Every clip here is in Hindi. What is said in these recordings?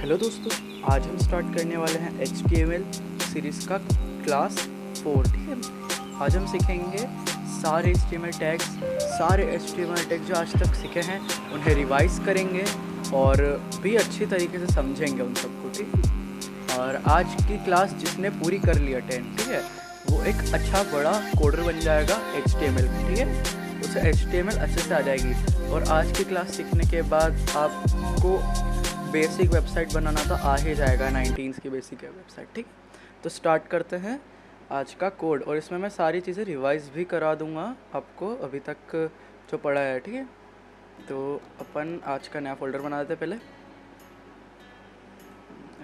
हेलो दोस्तों, आज हम स्टार्ट करने वाले हैं HTML सीरीज़ का क्लास 4। ठीक है, आज हम सीखेंगे सारे HTML टैग्स जो आज तक सीखे हैं उन्हें रिवाइज करेंगे और भी अच्छी तरीके से समझेंगे उन सबको। ठीक है, और आज की क्लास जिसने पूरी कर ली अटेंड, ठीक है, वो एक अच्छा बड़ा कोडर बन जाएगा HTML में। ठीक है, उसे HTML अच्छे से आ जाएगी। और आज की क्लास सीखने के बाद आपको बेसिक वेबसाइट बनाना तो आ ही जाएगा, 19 की बेसिक वेबसाइट। ठीक, तो स्टार्ट करते हैं आज का कोड। और इसमें मैं सारी चीज़ें रिवाइज भी करा दूंगा आपको अभी तक जो पढ़ा है। ठीक है, तो अपन आज का नया फोल्डर बना देते पहले।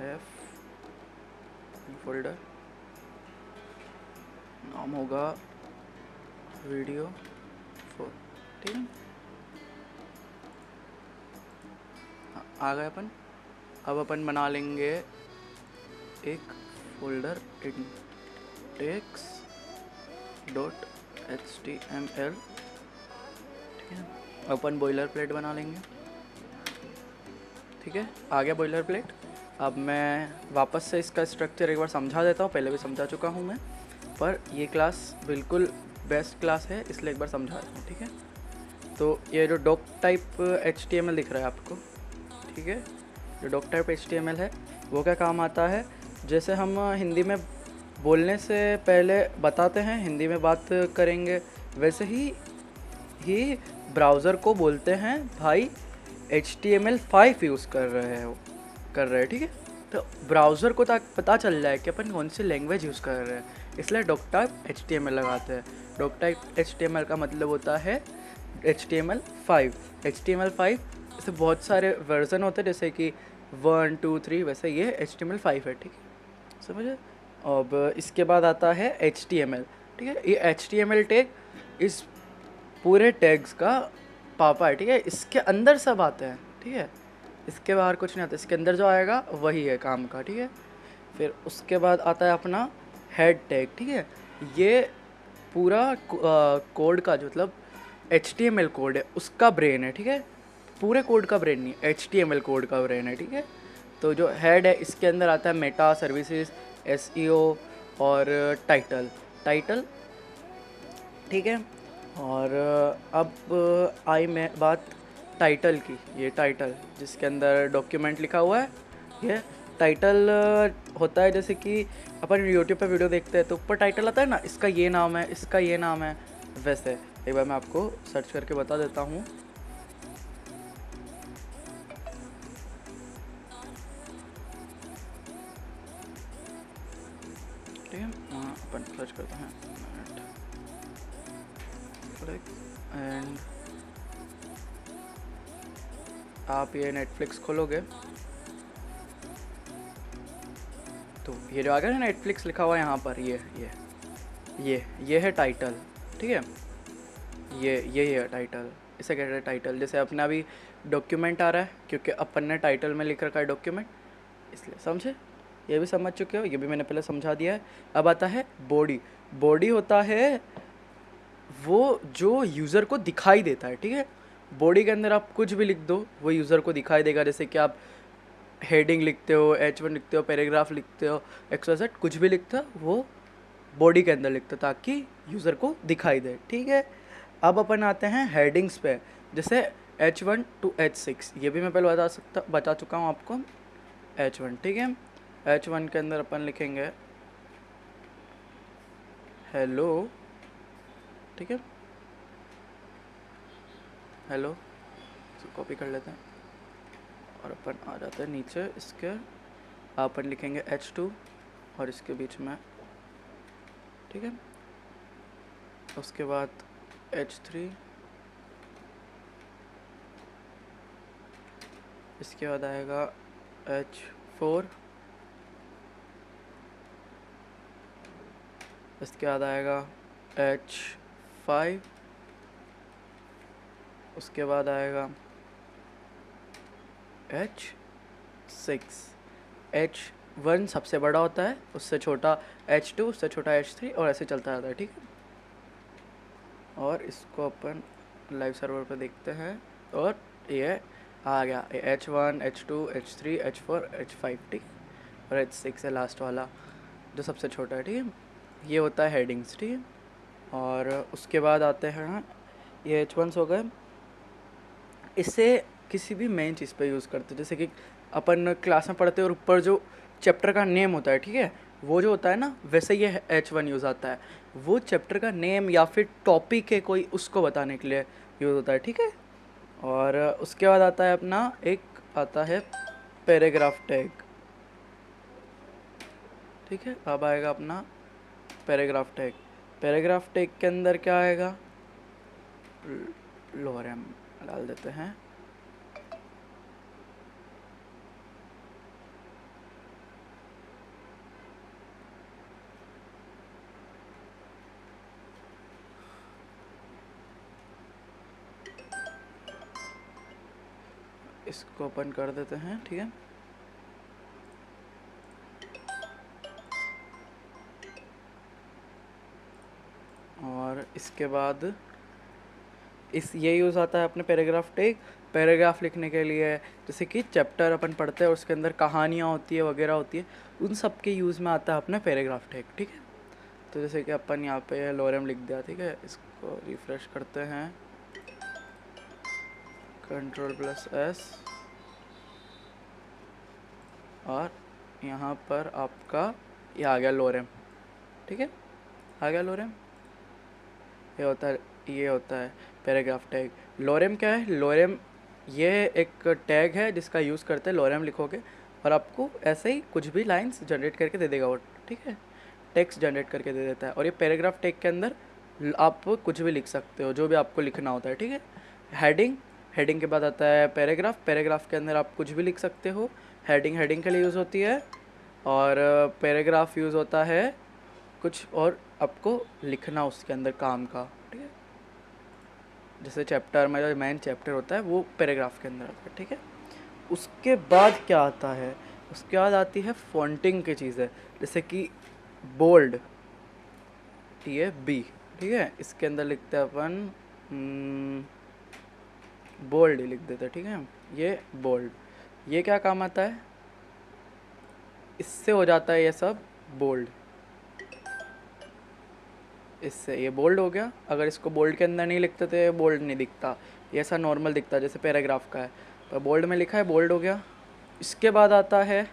एफ फोल्डर, नाम होगा वीडियो 4। ठीक है, आ गए अपन। अब अपन बना लेंगे एक फोल्डर index.html। ठीक है, अपन बॉयलर प्लेट बना लेंगे। ठीक है, आ गया बॉयलर प्लेट। अब मैं वापस से इसका स्ट्रक्चर एक बार समझा देता हूँ, पहले भी समझा चुका हूँ मैं, पर ये क्लास बिल्कुल बेस्ट क्लास है इसलिए एक बार समझा देता हूँ। ठीक है, तो ये जो डॉक टाइप HTML दिख रहा है आपको, ठीक है, जो डॉक टाइप HTML है वो क्या काम आता है, जैसे हम हिंदी में बोलने से पहले बताते हैं, हिंदी में बात करेंगे, वैसे ही ब्राउज़र को बोलते हैं भाई HTML5 यूज़ कर रहे हैं। ठीक है, तो ब्राउज़र को पता चल जाए कि अपन कौन सी लैंग्वेज यूज़ कर रहे हैं, इसलिए डॉक टाइप HTML लगाते हैं। डॉक टाइप HTML का मतलब होता है HTML5। HTML5 ऐसे बहुत सारे वर्जन होते हैं, जैसे कि 1, 2, 3, वैसे ये HTML5 है। ठीक है, समझे। अब इसके बाद आता है HTML। ठीक है, ये HTML टैग इस पूरे टैग्स का पापा है। ठीक है, इसके अंदर सब आते हैं। ठीक है, इसके बाहर कुछ नहीं आता, इसके अंदर जो आएगा वही है काम का। ठीक है, फिर उसके बाद आता है अपना हेड टैग। ठीक है, ये पूरा कोड का जो मतलब HTML कोड है उसका ब्रेन है। ठीक है, पूरे कोड का ब्रेन नहीं, HTML कोड का ब्रेन है। ठीक है, तो जो हेड है इसके अंदर आता है मेटा, सर्विसेज, SEO और टाइटल। ठीक है, और अब आई मैं बात टाइटल की। ये टाइटल जिसके अंदर डॉक्यूमेंट लिखा हुआ है, ये टाइटल होता है। जैसे कि अपन यूट्यूब पे वीडियो देखते हैं तो ऊपर टाइटल आता है ना, इसका ये नाम है, इसका ये नाम है, वैसे एक बार मैं आपको सर्च करके बता देता हूँ। ठीक है, अपन सर्च करते हैं एंड आप ये नेटफ्लिक्स खोलोगे तो ये जो आ गया है नेटफ्लिक्स लिखा हुआ है यहाँ पर, ये है टाइटल। ठीक है, ये है टाइटल, इसे कहते हैं टाइटल। जैसे अपना अभी डॉक्यूमेंट आ रहा है क्योंकि अपन ने टाइटल में लिख रखा है डॉक्यूमेंट, इसलिए समझे। ये भी समझ चुके हो, ये भी मैंने पहले समझा दिया है। अब आता है बॉडी। बॉडी होता है वो जो यूज़र को दिखाई देता है। ठीक है, बॉडी के अंदर आप कुछ भी लिख दो वो यूज़र को दिखाई देगा। जैसे कि आप हेडिंग लिखते हो, H1 लिखते हो, पैराग्राफ लिखते हो, XYZ कुछ भी लिखते हो वो बॉडी के अंदर लिखते हो ताकि यूज़र को दिखाई दे। ठीक है, अब अपन आते हैं हेडिंग्स पे, जैसे H1 to H6। ये भी मैं पहले बता चुका हूँ आपको। H1, ठीक है, H1 के अंदर अपन लिखेंगे हेलो। ठीक है, हेलो कॉपी कर लेते हैं और अपन आ जाते हैं नीचे इसके, अपन लिखेंगे H2 और इसके बीच में। ठीक है, उसके बाद H3, इसके बाद आएगा H4, इसके बाद आएगा H5, उसके बाद आएगा H6। H1 सबसे बड़ा होता है, उससे छोटा H2, उससे छोटा H3 और ऐसे चलता रहता है। ठीक है, और इसको अपन लाइव सर्वर पे देखते हैं और ये आ गया H1 H2 H3 H4 H5, ठीक, और H6 है लास्ट वाला जो सबसे छोटा है, ठीक है। ये होता है हेडिंग्स, ठीक है। और उसके बाद आते हैं ये H1s हो गए। इससे किसी भी मेन चीज़ पे यूज़ करते हैं, जैसे कि अपन क्लास में पढ़ते हैं और ऊपर जो चैप्टर का नेम होता है, ठीक है, वो जो होता है ना, वैसे ये H1 यूज़ आता है। वो चैप्टर का नेम या फिर टॉपिक है कोई, उसको बताने के लिए यूज़ होता है, ठीक है। और उसके बाद आता है अपना एक आता है पैराग्राफ टैग, ठीक है। अब आएगा अपना पैराग्राफ टैग। पैराग्राफ टैग के अंदर क्या आएगा, लोरेम डाल देते हैं। इसको ओपन कर देते हैं, ठीक है। और इसके बाद ये यूज़ आता है अपने पैराग्राफ टैग पैराग्राफ लिखने के लिए। जैसे कि चैप्टर अपन पढ़ते हैं, उसके अंदर कहानियाँ होती है वगैरह होती है, उन सब के यूज़ में आता है अपना पैराग्राफ टैग, ठीक है। तो जैसे कि अपन यहाँ पे लोरेम लिख दिया, ठीक है। इसको रिफ्रेश करते हैं, Ctrl+S, और यहाँ पर आपका ये आ गया लोरेम, ठीक है, आ गया लोरेम। ये होता है पैराग्राफ टैग। लोरेम क्या है, लोरेम ये एक टैग है जिसका यूज़ करते हैं, लोरेम लिखोगे और आपको ऐसे ही कुछ भी लाइंस जनरेट करके दे देगा वो, ठीक है, टेक्स्ट जनरेट करके दे देता है। और ये पैराग्राफ टैग के अंदर आप कुछ भी लिख सकते हो, जो भी आपको लिखना होता है, ठीक है। हेडिंग के बाद आता है पैराग्राफ के अंदर आप कुछ भी लिख सकते हो। हेडिंग के लिए यूज़ होती है, और पैराग्राफ यूज़ होता है कुछ और आपको लिखना उसके अंदर काम का, ठीक है। जैसे चैप्टर में जो मेन चैप्टर होता है वो पैराग्राफ के अंदर आता है, ठीक है। उसके बाद क्या आता है, उसके बाद आती है फॉन्टिंग की चीज़ें, जैसे कि बोल्ड, TAB, ठीक है। इसके अंदर लिखते हैं अपन बोल्ड ही लिख देते हैं, ठीक है। ये बोल्ड, ये क्या काम आता है, इससे हो जाता है ये सब बोल्ड, इससे ये बोल्ड हो गया। अगर इसको बोल्ड के अंदर नहीं लिखते तो ये बोल्ड नहीं दिखता, ये ऐसा नॉर्मल दिखता है जैसे पैराग्राफ का है, पर बोल्ड में लिखा है बोल्ड हो गया। इसके बाद आता है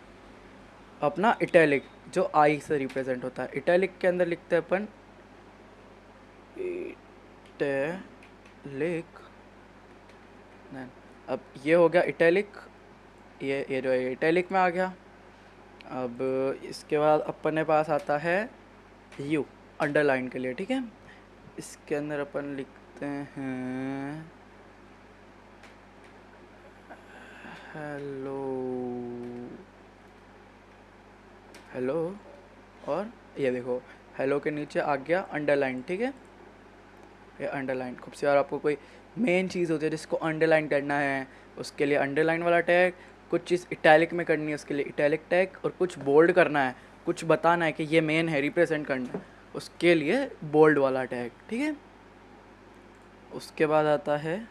अपना इटैलिक, जो आई से रिप्रेजेंट होता है। इटैलिक के अंदर लिखते हैं अपन इटैलिक, अब ये हो गया इटैलिक, ये जो है इटैलिक में आ गया। अब इसके बाद अपने पास आता है यू, अंडरलाइन के लिए, ठीक है। इसके अंदर अपन लिखते हैं हेलो, हेलो, और ये देखो हेलो के नीचे आ गया अंडरलाइन, ठीक है। ये अंडरलाइन खूब सी, और आपको कोई मेन चीज़ होती है जिसको अंडरलाइन करना है, उसके लिए अंडरलाइन वाला टैग। कुछ चीज़ इटैलिक में करनी है, उसके लिए इटैलिक टैग। और कुछ बोल्ड करना है, कुछ बताना है कि ये मेन है, रिप्रेजेंट करना है, उसके लिए बोल्ड वाला टैग, ठीक है। उसके बाद आता है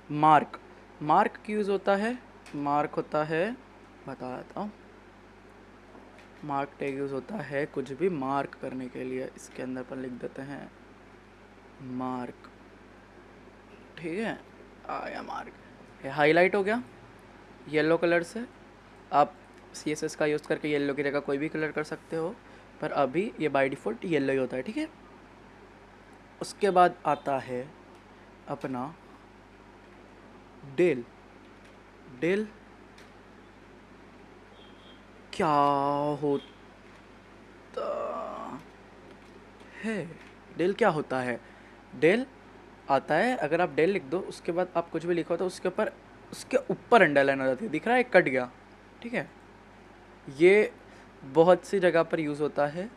मार्क। मार्क की यूज़ होता है, मार्क होता है, बता देता हूँ। मार्क टैग यूज़ होता है कुछ भी मार्क करने के लिए। इसके अंदर पर लिख देते हैं मार्क, ठीक है, आया मार्क। ये हाईलाइट हो गया येलो कलर से। आप CSS का यूज़ करके येलो की जगह कोई भी कलर कर सकते हो, पर अभी ये बाय डिफ़ॉल्ट येलो ही होता है, ठीक है। उसके बाद आता है अपना डेल। डेल क्या होता है, डेल क्या होता है, डेल आता है, अगर आप डेल लिख दो उसके बाद आप कुछ भी लिखो तो उसके ऊपर अंडरलाइन हो जाती है, दिख रहा है कट गया, ठीक है। ये बहुत सी जगह पर यूज़ होता है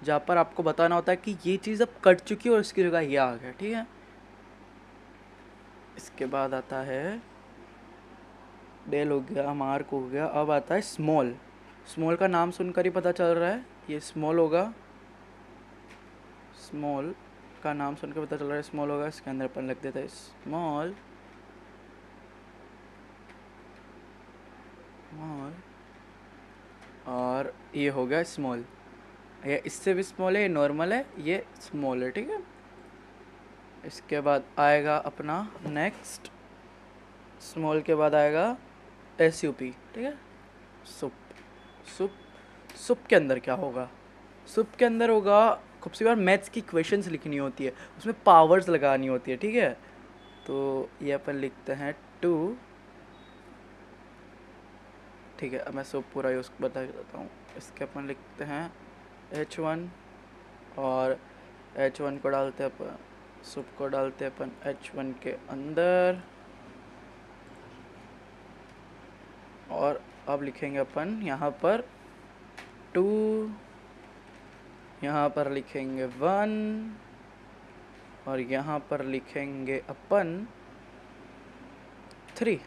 जहाँ पर आपको बताना होता है कि ये चीज़ अब कट चुकी है और इसकी जगह ये आ गया, ठीक है। इसके बाद आता है डेल हो गया, मार्क हो गया। अब आता है स्मॉल। स्मॉल का नाम सुनकर ही पता चल रहा है ये स्मॉल होगा, स्मॉल का नाम सुनकर पता चल रहा है स्मॉल होगा। इसके अंदर अपन लिख देते हैं स्मॉल, स्मॉल, और ये हो गया स्मॉल। ये इससे भी स्मॉल है, ये नॉर्मल है, ये स्मॉल है, ठीक है। इसके बाद आएगा अपना नेक्स्ट, स्मॉल के बाद आएगा SUP, ठीक है। सुप, सुप, सुप के अंदर क्या होगा? सुप के अंदर होगा, खूब सी बार मैथ्स की क्वेश्चंस लिखनी होती है, उसमें पावर्स लगानी होती है, ठीक है। तो ये अपन लिखते हैं 2, ठीक है। अब मैं सुप पूरा यूज़ बता देता हूँ। इसके अपन लिखते हैं H1, और H1 को डालते हैं अपन, सुप को डालते हैं अपन H1 के अंदर, और अब लिखेंगे अपन यहाँ पर 2, यहाँ पर लिखेंगे 1, और यहाँ पर लिखेंगे अपन 3।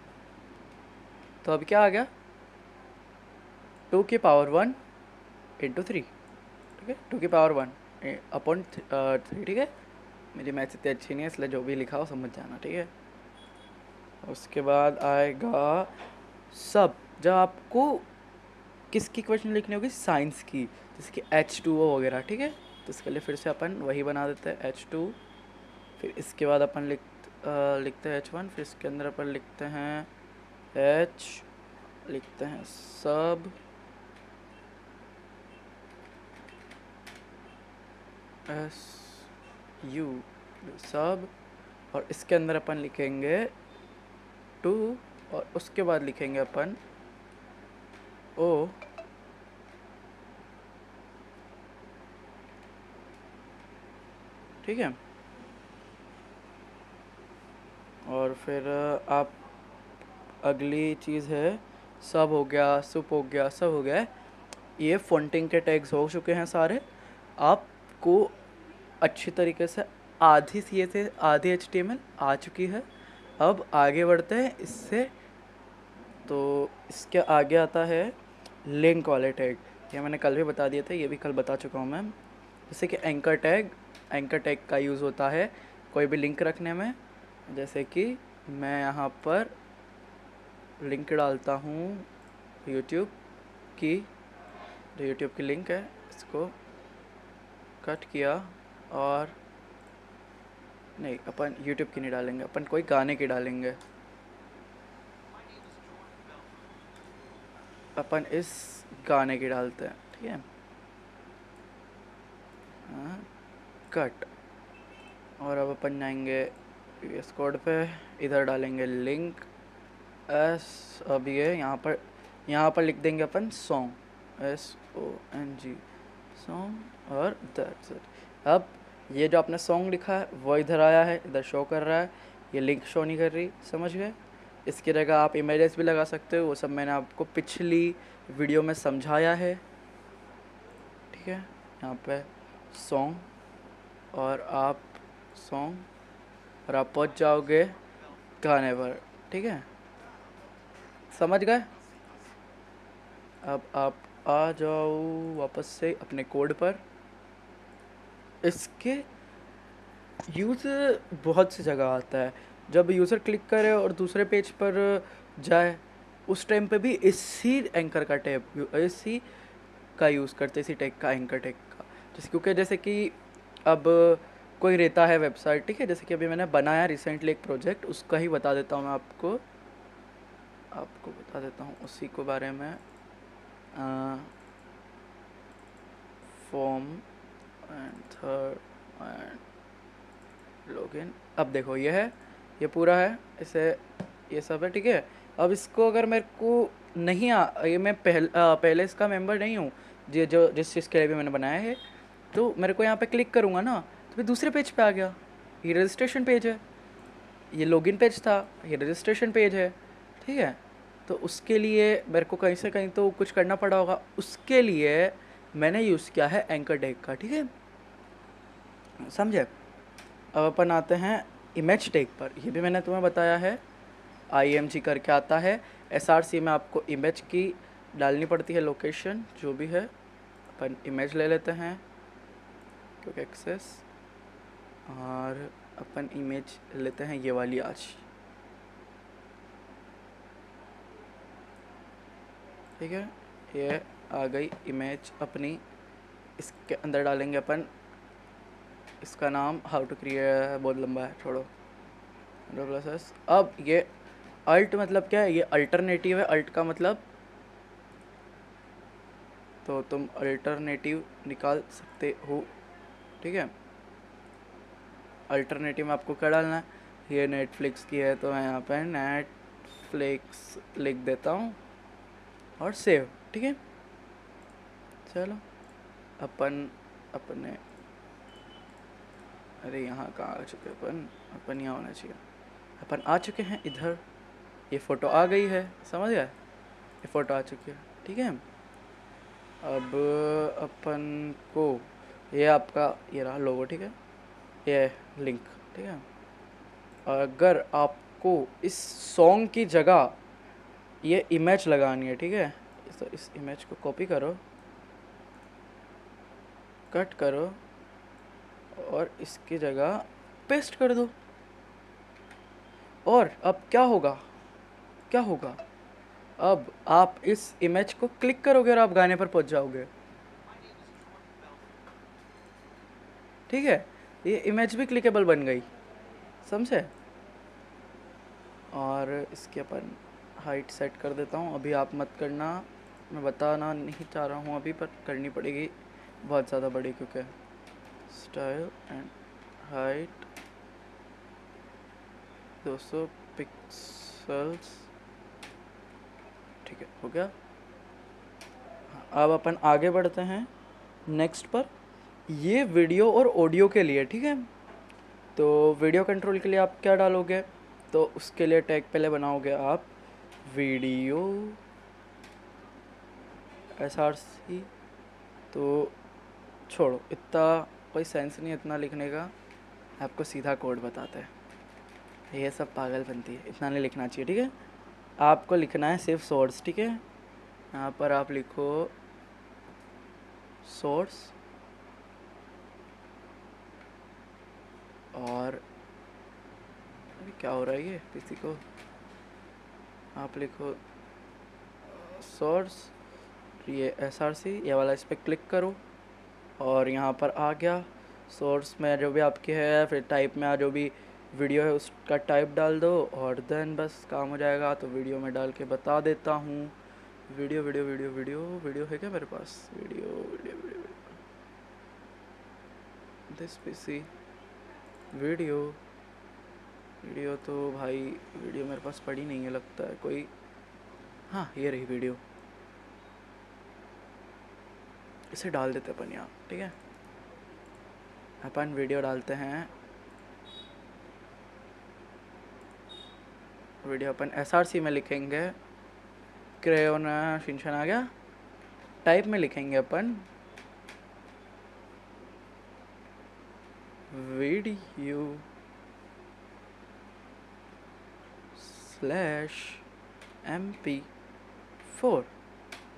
तो अब क्या आ गया? 2 की पावर 1 इंटू 3, ठीक है। 2 की पावर 1 अपॉन 3, ठीक है। मेरी मैथ्स इतनी अच्छी नहीं है, इसलिए जो भी लिखा हो समझ जाना, ठीक है। उसके बाद आएगा सब। जब आपको किसकी क्वेश्चन लिखनी होगी? साइंस की, जैसे कि H2O वगैरह, ठीक है। तो इसके लिए फिर से अपन वही बना देते हैं H2, फिर इसके बाद अपन लिखते हैं H1, फिर इसके अंदर अपन लिखते हैं H, लिखते हैं सब, SU, सब, और इसके अंदर अपन लिखेंगे 2, और उसके बाद लिखेंगे अपन O, ठीक है। और फिर आप अगली चीज़ है, सब हो गया, सुप हो गया, सब हो गया। ये फॉन्टिंग के टैग्स हो चुके हैं सारे। आपको अच्छी तरीके से आधी CSS आधी HTML आ चुकी है। अब आगे बढ़ते हैं इससे। तो इसके आगे आता है लिंक वाले टैग। ये मैंने कल भी बता दिए थे, ये भी कल बता चुका हूँ मैं। जैसे कि एंकर टैग, एंकर टैग का यूज़ होता है कोई भी लिंक रखने में। जैसे कि मैं यहाँ पर लिंक डालता हूँ यूट्यूब की, जो यूट्यूब की लिंक है, इसको कट किया, और नहीं, अपन यूट्यूब की नहीं डालेंगे, अपन कोई गाने की डालेंगे। अपन इस गाने की डालते हैं, ठीक है। कट, और अब अपन जाएंगे इस कोड पे, इधर डालेंगे लिंक एस। अब ये यहाँ पर लिख देंगे अपन सॉन्ग, SONG, सॉन्ग, और दैट्स इट। अब ये जो आपने सॉन्ग लिखा है वो इधर आया है, इधर शो कर रहा है, ये लिंक शो नहीं कर रही, समझ गए। इसकी जगह आप इमेजेस भी लगा सकते हो, वो सब मैंने आपको पिछली वीडियो में समझाया है, ठीक है। यहाँ पे सॉन्ग, और आप सॉन्ग, और आप पहुँच जाओगे गाने पर, ठीक है। समझ गए। अब आप आ जाओ वापस से अपने कोड पर। इसके यूज़ बहुत सी जगह आता है। जब यूज़र क्लिक करे और दूसरे पेज पर जाए, उस टाइम पे भी इसी एंकर का टैग, इसी का यूज़ करते, इसी टैग का, एंकर टैग का। जैसे क्योंकि जैसे कि अब कोई रहता है वेबसाइट, ठीक है। जैसे कि अभी मैंने बनाया रिसेंटली एक प्रोजेक्ट, उसका ही बता देता हूँ मैं आपको बता देता हूँ उसी को बारे में। Form and third and login. अब देखो ये है, ये पूरा है, इसे ये सब है, ठीक है। अब इसको अगर मेरे को नहीं ये मैं पहले इसका मेंबर नहीं हूँ, जो जिस चीज़ के लिए भी मैंने बनाया है, तो मेरे को यहाँ पे क्लिक करूँगा ना, तो फिर दूसरे पेज पे आ गया। ये रजिस्ट्रेशन पेज है, ये लॉगिन पेज था, ये रजिस्ट्रेशन पेज है, ठीक है। तो उसके लिए मेरे को कहीं से कहीं तो कुछ करना पड़ा होगा, उसके लिए मैंने यूज़ किया है एंकर टैग का, ठीक है, समझे। अब अपन आते हैं इमेज टैग पर। ये भी मैंने तुम्हें बताया है, IMG करके आता है। SRC में आपको इमेज की डालनी पड़ती है, लोकेशन जो भी है। अपन इमेज ले लेते हैं, क्योंकि एक्सेस, और अपन इमेज लेते हैं ये वाली आज। ठीक है, ये आ गई इमेज अपनी। इसके अंदर डालेंगे अपन, इसका नाम हाउ टू क्रिएट, बहुत लंबा है, छोड़ो, प्रोसेस। अब ये अल्ट मतलब क्या है, ये अल्टरनेटिव है। अल्ट का मतलब, तो तुम अल्टरनेटिव निकाल सकते हो, ठीक है। अल्टरनेटिव में आपको क्या डालना है, ये नेटफ्लिक्स की है तो मैं यहाँ पे नेटफ्लिक्स लिख देता हूँ और सेव, ठीक है। चलो अपन अपने, अरे यहाँ कहाँ आ चुके अपन, अपन यहाँ होना चाहिए। अपन आ चुके हैं इधर, ये फ़ोटो आ गई है, समझ गया, ये फ़ोटो आ चुकी है, ठीक है। अब अपन को ये आपका ये रहा लोगो, ठीक है, ये लिंक, ठीक है। अगर आपको इस सॉन्ग की जगह ये इमेज लगानी है, ठीक है, तो इस इमेज को कॉपी करो, कट करो और इसकी जगह पेस्ट कर दो। और अब क्या होगा, क्या होगा, अब आप इस इमेज को क्लिक करोगे और आप गाने पर पहुंच जाओगे, ठीक है। ये इमेज भी क्लिकेबल बन गई, समझे। और इसकी अपन हाइट सेट कर देता हूँ, अभी आप मत करना, मैं बताना नहीं चाह रहा हूँ अभी, पर करनी पड़ेगी, बहुत ज़्यादा बड़ी, क्योंकि स्टाइल एंड हाइट 200 पिक्सल्स, ठीक है, हो गया। अब अपन आगे बढ़ते हैं नेक्स्ट पर। ये वीडियो और ऑडियो के लिए, ठीक है। तो वीडियो कंट्रोल के लिए आप क्या डालोगे, तो उसके लिए टैग पहले बनाओगे आप वीडियो SRC। तो छोड़ो, इतना कोई सेंस नहीं इतना लिखने का, आपको सीधा कोड बताते हैं, ये सब पागलपंती है, इतना नहीं लिखना चाहिए, ठीक है। आपको लिखना है सिर्फ सोर्स, ठीक है। यहाँ पर आप लिखो सोर्स और क्या हो रहा है ये पीसी को, आप लिखो सोर्स, ये SRC, ये वाला, इस पर क्लिक करो और यहाँ पर आ गया। सोर्स में जो भी आपके है, फिर टाइप में जो भी वीडियो है उसका टाइप डाल दो और देन बस काम हो जाएगा। तो वीडियो में डाल के बता देता हूँ, video video video video video है क्या मेरे पास, video video video this PC video video, तो भाई वीडियो मेरे पास पड़ी नहीं है लगता है कोई, हाँ ये रही वीडियो, इसे डाल देते अपन यहाँ, ठीक है। अपन वीडियो डालते हैं, वीडियो अपन SRC में लिखेंगे, क्रेयोन शिनचैन आ गया, टाइप में लिखेंगे अपन वीडियो /MP4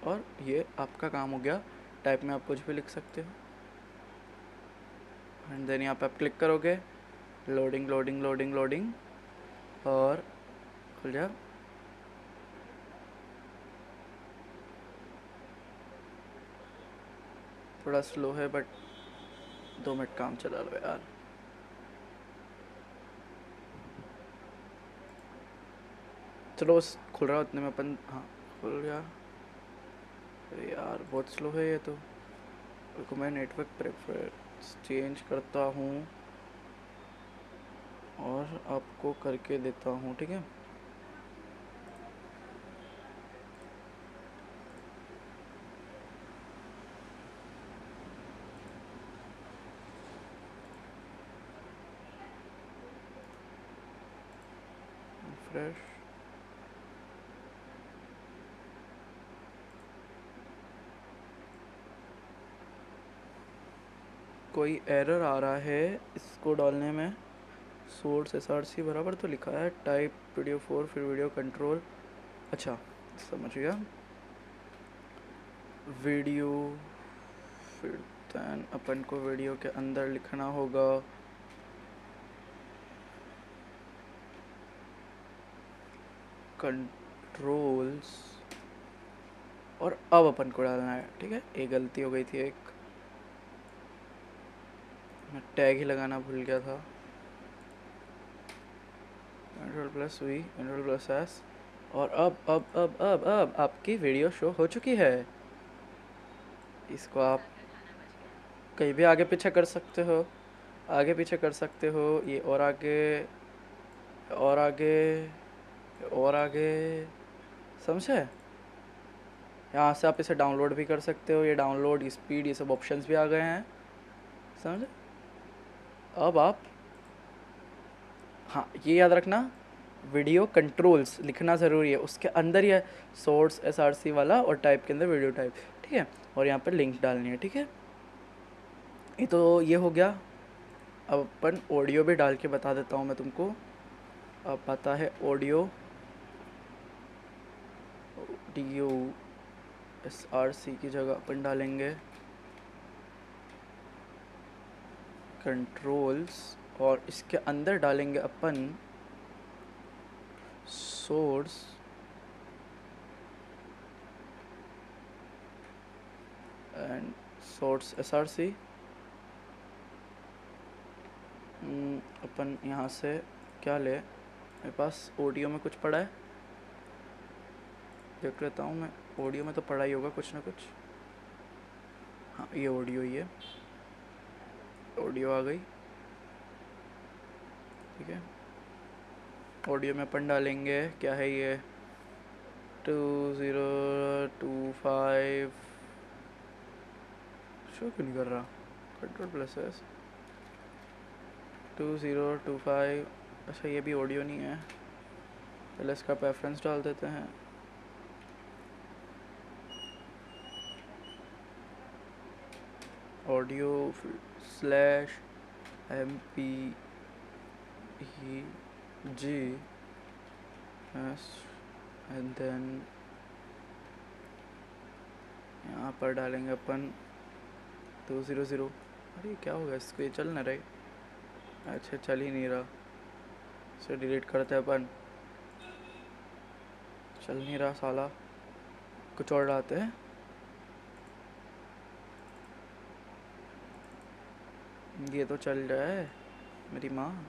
और ये आपका काम हो गया। टाइप में आप कुछ भी लिख सकते हो एंड देन यहाँ पे आप क्लिक करोगे, लोडिंग लोडिंग लोडिंग लोडिंग, और खुल जाए। थोड़ा स्लो है बट 2 मिनट काम चला लो यार। चलो बस खुल रहा है उतने में अपन, हाँ खुल गया। अरे यार बहुत स्लो है ये तो, रुको मैं नेटवर्क प्रेफरेंस चेंज करता हूँ और आपको करके देता हूँ, ठीक है। फ्रेश, कोई एरर आ रहा है इसको डालने में, सोर्स SRC बराबर तो लिखा है, टाइप वीडियो 4 फिर वीडियो कंट्रोल, अच्छा समझ गया, वीडियो, फिर दैन अपन को वीडियो के अंदर लिखना होगा कंट्रोल्स और अब अपन को डालना है, ठीक है। एक गलती हो गई थी, एक मैं टैग ही लगाना भूल गया था। Ctrl+V, Ctrl+S। और अब आपकी वीडियो शो हो चुकी है। इसको आप कहीं भी आगे पीछे कर सकते हो, आगे पीछे कर सकते हो, ये और आगे और आगे और आगे, समझे। यहाँ से आप इसे डाउनलोड भी कर सकते हो, ये डाउनलोड, स्पीड, ये सब ऑप्शंस भी आ गए हैं, समझे। अब आप, हाँ ये याद रखना, वीडियो कंट्रोल्स लिखना ज़रूरी है, उसके अंदर ही है सोर्स SRC वाला, और टाइप के अंदर वीडियो टाइप, ठीक है। और यहाँ पर लिंक डालनी है, ठीक है। ये तो ये हो गया। अब अपन ऑडियो भी डाल के बता देता हूँ मैं तुमको। अब पता है ऑडियो SRC की जगह अपन डालेंगे कंट्रोल्स, और इसके अंदर डालेंगे अपन सोर्स एंड सोर्स SRC। अपन यहाँ से क्या ले, मेरे पास ऑडियो में कुछ पड़ा है, देख लेता हूँ मैं। ऑडियो में तो पड़ा ही होगा कुछ ना कुछ। हाँ ये ऑडियो ही है, ऑडियो आ गई, ठीक है। ऑडियो में अपन डालेंगे, क्या है ये, 2025, शो क्यों नहीं कर रहा, Ctrl+S, 2025। अच्छा ये भी ऑडियो नहीं है, पहले इसका प्रेफरेंस डाल देते हैं। ऑडियो /MPEG/S, एंड देन यहाँ पर डालेंगे अपन 200। अरे क्या होगा इसको, ये चल ना रही, अच्छा चल ही नहीं रहा, इसे डिलीट करते हैं अपन, चल नहीं रहा साला, कुछ और डालते हैं। ये तो चल रहा है मेरी माँ,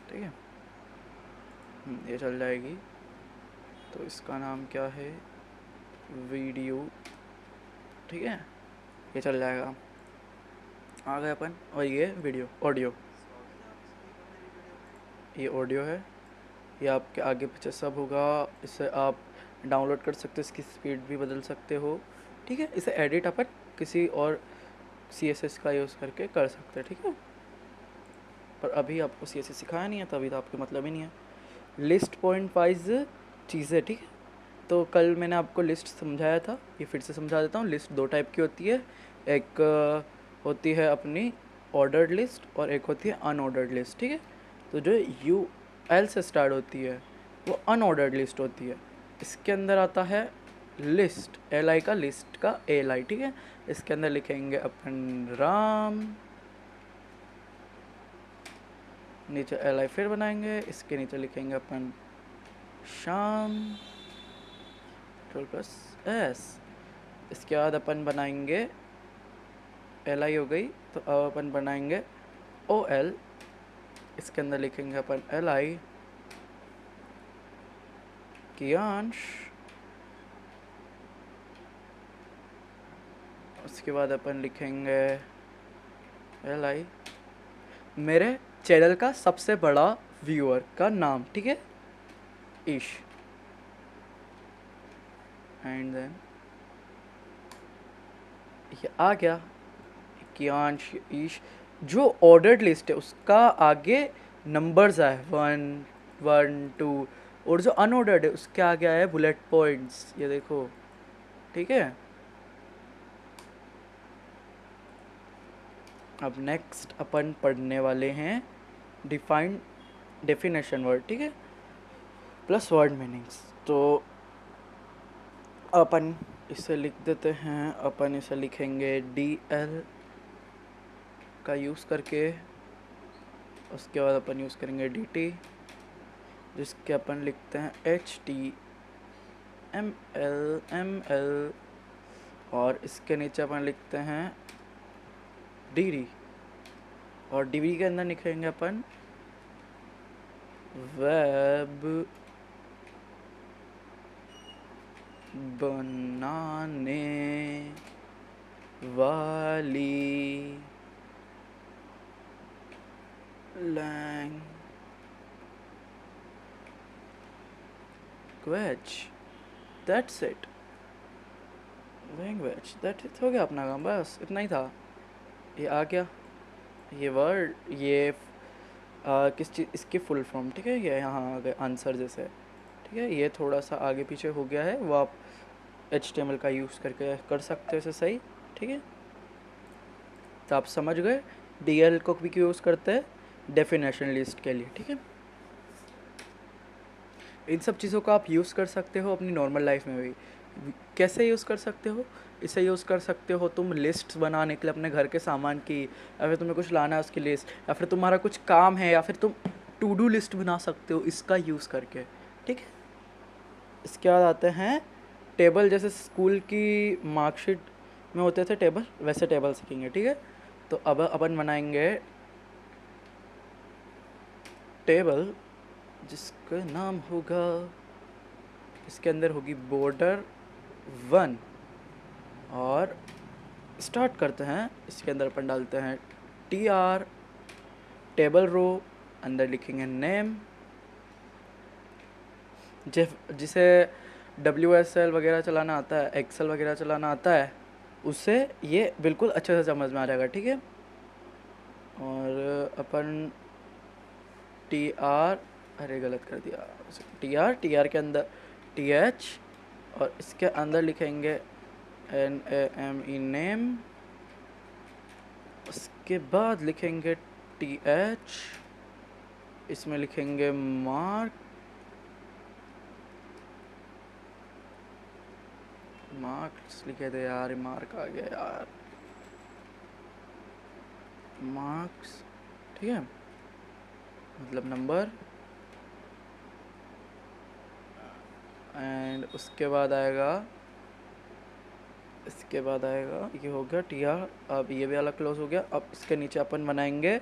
ठीक है। ये चल जाएगी, तो इसका नाम क्या है, वीडियो, ठीक है, ये चल जाएगा। आ गए अपन, और ये वीडियो, ऑडियो, ये ऑडियो है, ये आपके आगे पीछे सब होगा। इसे आप डाउनलोड कर सकते हो, इसकी स्पीड भी बदल सकते हो, ठीक है। इसे एडिट अपन किसी और CSS का यूज़ करके कर सकते हैं, ठीक है। पर अभी आपको CSS सिखाया नहीं है, तो अभी तो आपको मतलब ही नहीं है। लिस्ट पॉइंट वाइज चीज़ें, ठीक है। तो कल मैंने आपको लिस्ट समझाया था, ये फिर से समझा देता हूँ। लिस्ट दो टाइप की होती है, एक होती है अपनी ऑर्डर्ड लिस्ट, और एक होती है अनऑर्डर्ड लिस्ट, ठीक है। तो जो UL से स्टार्ट होती है वो अनऑर्डर्ड लिस्ट होती है। इसके अंदर आता है लिस्ट, LI का, लिस्ट का LI, ठीक है। इसके अंदर लिखेंगे अपन राम, नीचे LI फिर बनाएंगे, इसके नीचे लिखेंगे अपन शाम, Ctrl+S। इसके बाद अपन बनाएंगे, LI हो गई, तो अब अपन बनाएंगे OL, इसके अंदर लिखेंगे अपन LI कियांश, उसके बाद अपन लिखेंगे LI मेरे चैनल का सबसे बड़ा व्यूअर का नाम, ठीक है, ईश, एंड देन ये आ गया कियांश ईश। जो ऑर्डर्ड लिस्ट है उसका आगे नंबर्स आए 1 1 2, और जो अनऑर्डर्ड है उसके आगे आया है बुलेट पॉइंट्स, ये देखो, ठीक है। अब नेक्स्ट अपन पढ़ने वाले हैं डेफिनेशन वर्ड, ठीक है, प्लस वर्ड मीनिंग्स। तो अपन इसे लिख देते हैं, अपन इसे लिखेंगे DL का यूज़ करके, उसके बाद अपन यूज़ करेंगे DT, जिसके अपन लिखते हैं HT, एम एल और इसके नीचे अपन लिखते हैं डी और डी के अंदर लिखेंगे अपन वेब बनाने वाली language, that's it, language that it, हो गया अपना काम, बस इतना ही था। ये आ गया ये वर्ड, ये किस चीज़ इसकी फुल फॉर्म, ठीक है, ये यहाँ आ गए आंसर जैसे, ठीक है। ये थोड़ा सा आगे पीछे हो गया है, वो आप HTML का यूज़ करके कर सकते हो इसे सही, ठीक है। तो आप समझ गए DL को भी क्यों यूज़ करते हैं, डेफिनेशन लिस्ट के लिए, ठीक है। इन सब चीज़ों का आप यूज़ कर सकते हो अपनी नॉर्मल लाइफ में भी। कैसे यूज़ कर सकते हो, इसे यूज़ कर सकते हो तुम लिस्ट्स बनाने के लिए अपने घर के सामान की, या फिर तुम्हें कुछ लाना है उसकी लिस्ट, या फिर तुम्हारा कुछ काम है, या फिर तुम टू डू लिस्ट बना सकते हो इसका यूज़ करके, ठीक है। इसके बाद आते हैं टेबल, जैसे स्कूल की मार्कशीट में होते थे टेबल, वैसे टेबल सीखेंगे, ठीक है। तो अब अपन बनाएंगे टेबल जिसका नाम होगा, इसके अंदर होगी बॉर्डर 1 और स्टार्ट करते हैं। इसके अंदर अपन डालते हैं TR टेबल रो, अंदर लिखेंगे नेम, जिसे WSL वगैरह चलाना आता है, एक्सेल वगैरह चलाना आता है, उससे ये बिल्कुल अच्छे से समझ में आ जाएगा, ठीक है। और अपन TR, अरे गलत कर दिया, TR के अंदर TH और इसके अंदर लिखेंगे NAME नेम, उसके बाद लिखेंगे TH, इसमें लिखेंगे मार्क्स लिखे थे यार, मार्क आ गया यार, मार्क्स, ठीक है, मतलब नंबर। एंड उसके बाद आएगा ये हो गया TR, अब ये भी अलग क्लोज हो गया। अब इसके नीचे अपन बनाएंगे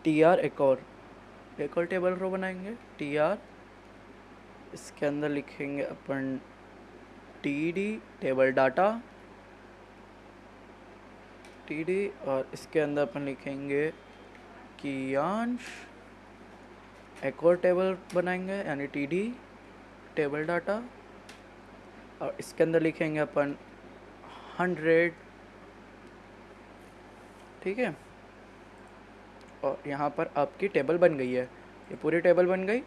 TR एक और टेबल रो बनाएंगे TR, इसके अंदर लिखेंगे अपन TD टेबल डाटा TD, और इसके अंदर अपन लिखेंगे कियांश, एक और टेबल बनाएंगे यानी TD टेबल डाटा, और इसके अंदर लिखेंगे अपन 100, ठीक है। और यहाँ पर आपकी टेबल बन गई है, ये पूरी टेबल बन गई।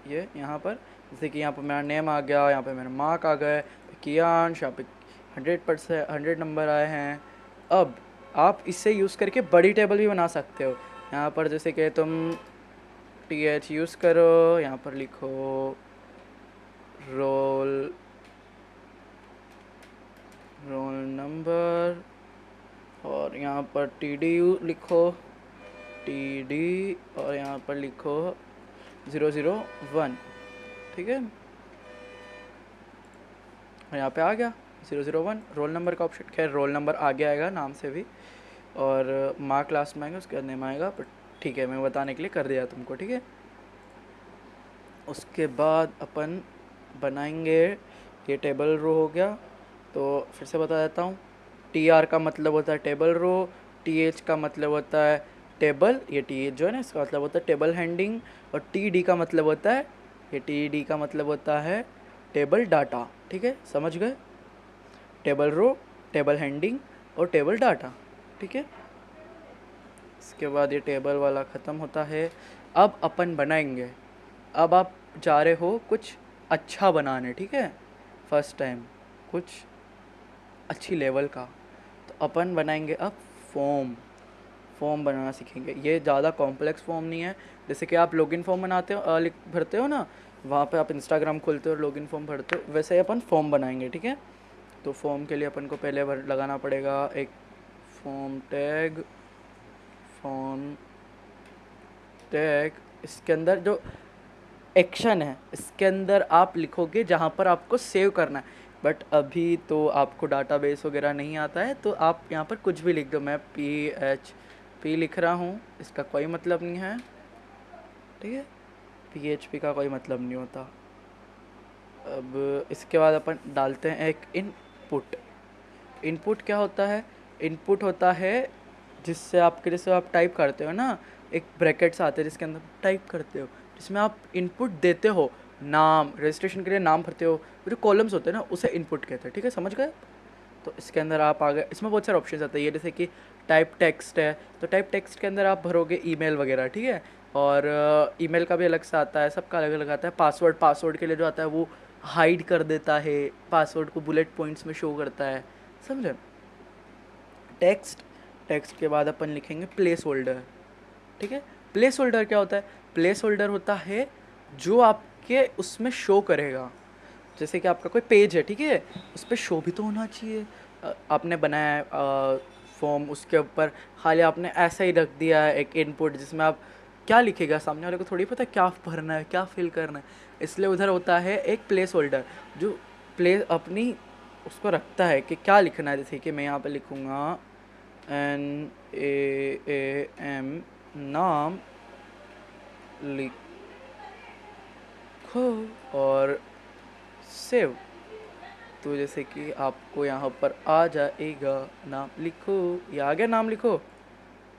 ये यहाँ पर जैसे कि यहाँ पर मेरा नेम आ गया, यहाँ पे मेरा मार्क आ गए, कियांश, यहाँ पे 100 नंबर आए हैं। अब आप इससे यूज़ करके बड़ी टेबल भी बना सकते हो। यहाँ पर जैसे कि तुम TH यूज़ करो, यहाँ पर लिखो रोल नंबर, और यहाँ पर TD लिखो TD, और यहाँ पर लिखो 001, ठीक है। और यहाँ पे आ गया 001 रोल नंबर का ऑप्शन, खैर रोल नंबर आगे आएगा नाम से भी, और मार्क लास्ट में आएगा, उसके बाद नेम आएगा, बट ठीक है मैं बताने के लिए कर दिया तुमको, ठीक है। उसके बाद अपन बनाएंगे, ये टेबल रो हो गया, तो फिर से बता देता हूँ। TR का मतलब होता है टेबल रो, TH का मतलब होता है टेबल, ये TH जो है ना इसका मतलब होता है टेबल हैंडिंग, और TD का मतलब होता है, ये TD का मतलब होता है टेबल डाटा, ठीक है, समझ गए। टेबल रो, टेबल हैंडिंग और टेबल डाटा, ठीक है। इसके बाद ये टेबल वाला ख़त्म होता है। अब अपन बनाएंगे, अब आप जा रहे हो कुछ अच्छा बनाने, ठीक है, फर्स्ट टाइम कुछ अच्छी लेवल का, तो अपन बनाएंगे अब फॉर्म बनाना सीखेंगे। ये ज़्यादा कॉम्प्लेक्स फॉर्म नहीं है, जैसे कि आप लॉगिन फॉर्म बनाते हो, भरते हो ना, वहाँ पे आप इंस्टाग्राम खोलते हो और लॉगिन फॉर्म भरते हो, वैसे ही अपन फॉर्म बनाएंगे, ठीक है। तो फॉर्म के लिए अपन को पहले लगाना पड़ेगा एक फॉर्म टैग, इसके अंदर जो एक्शन है, इसके अंदर आप लिखोगे जहाँ पर आपको सेव करना है। बट अभी तो आपको डाटाबेस वगैरह नहीं आता है, तो आप यहाँ पर कुछ भी लिख दो। मैं PHP लिख रहा हूँ, इसका कोई मतलब नहीं है, ठीक है। PHP का कोई मतलब नहीं होता। अब इसके बाद अपन डालते हैं एक इनपुट। इनपुट क्या होता है? इनपुट होता है जिससे आपके, जैसे आप टाइप करते हो ना, एक ब्रैकेट्स आते हैं जिसके अंदर टाइप करते हो, जिसमें आप इनपुट देते हो, नाम, रजिस्ट्रेशन के लिए नाम भरते हो, जो कॉलम्स होते हैं ना उसे इनपुट कहते हैं, ठीक है, समझ गए? तो इसके अंदर आप आ गए, इसमें बहुत सारे ऑप्शन आते हैं, ये जैसे कि टाइप टेक्स्ट है, तो टाइप टेक्स्ट के अंदर आप भरोगे ईमेल वगैरह, ठीक है। और ईमेल का भी अलग से आता है, सबका अलग अलग आता है। पासवर्ड के लिए जो आता है वो हाइड कर देता है, पासवर्ड को बुलेट पॉइंट्स में शो करता है, समझे? टेक्स्ट, टेक्स्ट के बाद अपन लिखेंगे प्लेस होल्डर, ठीक है। प्लेस होल्डर क्या होता है? प्लेस होल्डर होता है जो आपके उसमें शो करेगा, जैसे कि आपका कोई पेज है, ठीक है, उस पर शो भी तो होना चाहिए। आपने बनाया है फॉर्म, उसके ऊपर खाली आपने ऐसा ही रख दिया है एक इनपुट, जिसमें आप क्या लिखेगा, सामने वाले को थोड़ी पता है क्या भरना है, क्या फिल करना है, इसलिए उधर होता है एक प्लेस होल्डर जो प्लेस अपनी उसको रखता है कि क्या लिखना है। जैसे कि मैं यहाँ पे लिखूँगा NAAM, नाम लिखो और सेव। तो जैसे कि आपको यहाँ पर आ जाएगा, नाम लिखो, ये आ गया, नाम लिखो,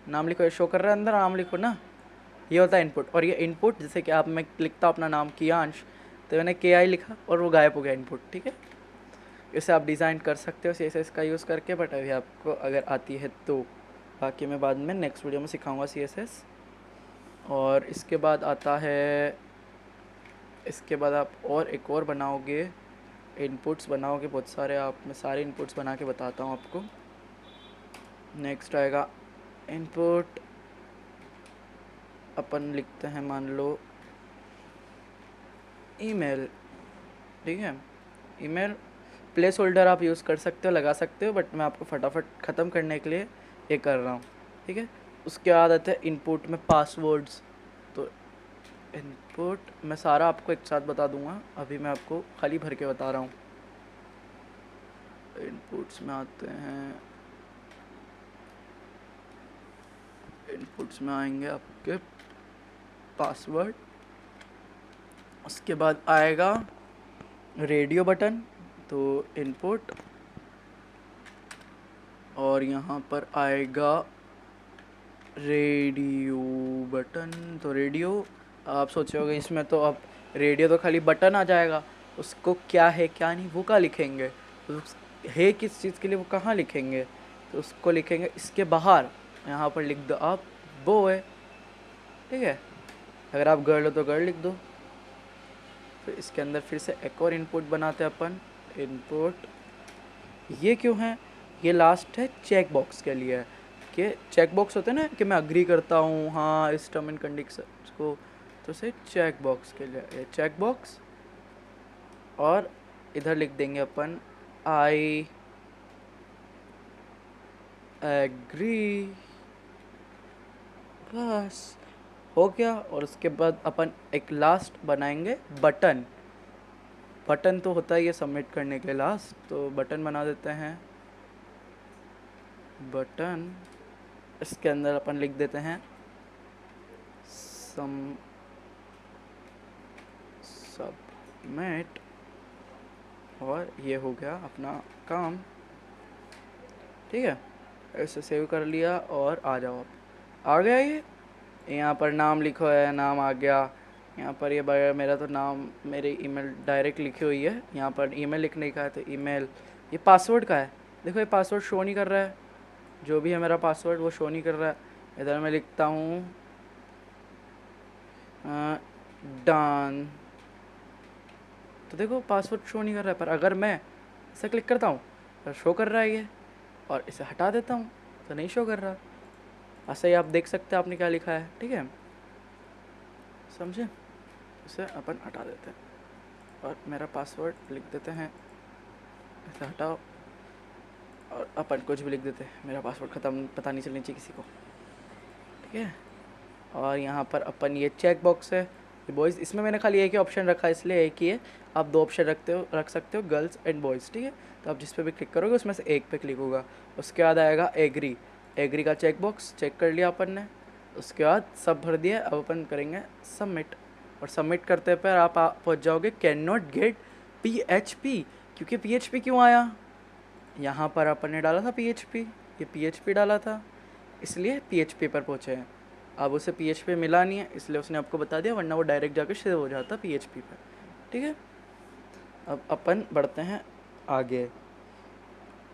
नाम लिखो, ये शो कर रहा है अंदर, नाम लिखो ना, ये होता है इनपुट। और ये इनपुट, जैसे कि आप, मैं लिखता हूँ अपना नाम कियांश, तो मैंने KI लिखा और वो गायब हो गया इनपुट, ठीक है। इसे आप डिज़ाइन कर सकते हो CSS का यूज़ करके, बट अभी आपको अगर आती है तो, बाकी मैं बाद में नेक्स्ट वीडियो में सिखाऊंगा CSS। और इसके बाद आता है, इसके बाद आप और एक और बनाओगे, इनपुट्स बनाओगे बहुत सारे, आप, मैं सारे इनपुट्स बना के बताता हूँ आपको। नेक्स्ट आएगा इनपुट, अपन लिखते हैं मान लो ईमेल, ठीक है। ईमेल प्लेस होल्डर आप यूज़ कर सकते हो, लगा सकते हो, बट मैं आपको फटाफट ख़त्म करने के लिए ये कर रहा हूँ, ठीक है। उसके बाद आते हैं इनपुट में पासवर्ड्स। तो इनपुट मैं सारा आपको एक साथ बता दूंगा, अभी मैं आपको खाली भर के बता रहा हूँ। इनपुट्स में आते हैं, इनपुट्स में आएंगे आपके पासवर्ड, उसके बाद आएगा रेडियो बटन, तो इनपुट, और यहाँ पर आएगा रेडियो बटन, तो रेडियो, आप सोचोगे इसमें तो अब रेडियो तो खाली बटन आ जाएगा, उसको क्या है क्या नहीं वो क्या लिखेंगे, तो है किस चीज़ के लिए वो कहाँ लिखेंगे, तो उसको लिखेंगे इसके बाहर, यहाँ पर लिख दो आप बॉय, ठीक है। अगर आप गर्ल हो तो गर्ल लिख दो। फिर इसके अंदर फिर से एक और इनपुट बनाते हैं अपन, इनपुट, ये क्यों है? ये लास्ट है चेक बॉक्स के लिए, कि चेक बॉक्स होते हैं ना कि मैं अग्री करता हूँ हाँ इस टर्म एंड कंडीशंस को, तो से चेक बॉक्स के लिए ये चेक बॉक्स, और इधर लिख देंगे अपन आई एग्री, बस हो गया। और उसके बाद अपन एक लास्ट बनाएंगे बटन, बटन तो होता ही है सबमिट करने के लास्ट, तो बटन बना देते हैं बटन। इसके अंदर अपन लिख देते हैं सबमिट, और ये हो गया अपना काम, ठीक है। ऐसे सेव कर लिया और आ जाओ, आ गया ये, यहाँ पर नाम लिखो है, नाम आ गया। यहाँ पर ये मेरा तो नाम, मेरी ईमेल डायरेक्ट लिखी हुई है, यहाँ पर ईमेल लिखने का है तो ईमेल। ये पासवर्ड का है, देखो ये पासवर्ड शो नहीं कर रहा है, जो भी है मेरा पासवर्ड वो शो नहीं कर रहा है। इधर मैं लिखता हूँ डन, तो देखो पासवर्ड शो नहीं कर रहा है, पर अगर मैं इसे क्लिक करता हूँ तो शो कर रहा है ये, और इसे हटा देता हूँ तो नहीं शो कर रहा। ऐसे ही आप देख सकते हैं आपने क्या लिखा है, ठीक है, समझे। इसे अपन हटा देते हैं और मेरा पासवर्ड लिख देते हैं, इसे हटाओ और अपन कुछ भी लिख देते हैं, मेरा पासवर्ड ख़त्म, पता नहीं चलनी चाहिए किसी को, ठीक है। और यहाँ पर अपन ये चेक बॉक्स है, ये बॉयज़, इसमें मैंने खाली एक ही ऑप्शन रखा है इसलिए एक ही है, आप 2 ऑप्शन रख सकते हो, गर्ल्स एंड बॉयज़, ठीक है। तो आप जिस पे भी क्लिक करोगे उसमें से एक पे क्लिक होगा। उसके बाद आएगा एग्री, एग्री का चेक बॉक्स चेक कर लिया अपन ने। उसके बाद सब भर दिया, अब अपन करेंगे सबमिट, और सबमिट करते पर आप पहुँच जाओगे कैन नॉट गेट PHP। क्योंकि PHP क्यों आया, यहाँ पर अपन ने डाला था PHP, ये PHP डाला था इसलिए PHP पर पहुँचे हैं। अब उसे PHP मिला नहीं है इसलिए उसने आपको बता दिया, वरना वो डायरेक्ट जाकर सेव हो जाता PHP पर, ठीक है। अब अपन बढ़ते हैं आगे,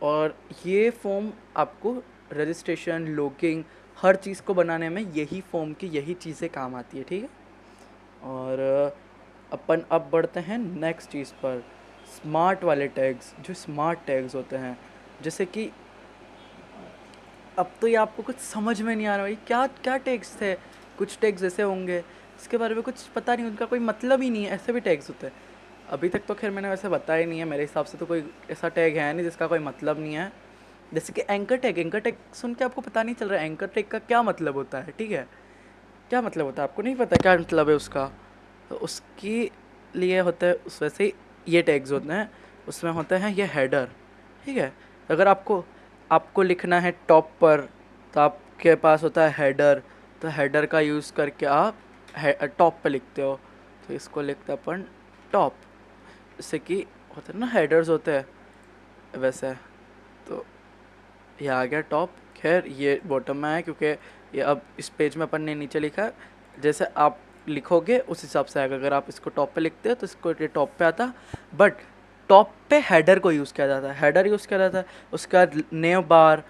और ये फॉर्म आपको रजिस्ट्रेशन, लॉगिंग, हर चीज़ को बनाने में यही फॉर्म की यही चीज़ें काम आती है, ठीक है। और अपन अब बढ़ते हैं नेक्स्ट चीज़ पर, स्मार्ट वाले टैग्स, जो स्मार्ट टैग्स होते हैं। जैसे कि अब तो ये आपको कुछ समझ में नहीं आ रहा भाई, क्या क्या टैग्स थे। कुछ टैग्स ऐसे होंगे इसके बारे में कुछ पता नहीं, उनका कोई मतलब ही नहीं है, ऐसे भी टैग्स होते हैं। अभी तक तो खैर मैंने वैसे बताया नहीं है, मेरे हिसाब से तो कोई ऐसा टैग है नहीं जिसका कोई मतलब नहीं है। जैसे कि एंकर टैग, एंकर टैग सुन के आपको पता नहीं चल रहा है एंकर टैग का क्या मतलब होता है, ठीक है। क्या मतलब होता है आपको नहीं पता क्या मतलब है उसका, तो उसके लिए होता है उस वैसे ही ये टैग्स होते हैं, उसमें होता है ये हेडर, ठीक है। अगर आपको आपको लिखना है टॉप पर तो आपके पास होता है हेडर, तो हेडर का यूज़ करके आप टॉप पे लिखते हो, तो इसको लिखते हैं अपन टॉप। जैसे कि होते हैं ना हेडर्स होते हैं वैसे, तो ये आ गया टॉप। खैर ये बॉटम में है क्योंकि ये अब इस पेज में अपन ने नीचे लिखा है, जैसे आप लिखोगे उस हिसाब से आएगा। अगर आप इसको टॉप पे लिखते हो तो इसको ये टॉप पे आता, बट टॉप पे हेडर को यूज़ किया जाता है, हेडर यूज़ किया जाता है। उसके बाद नेव बार,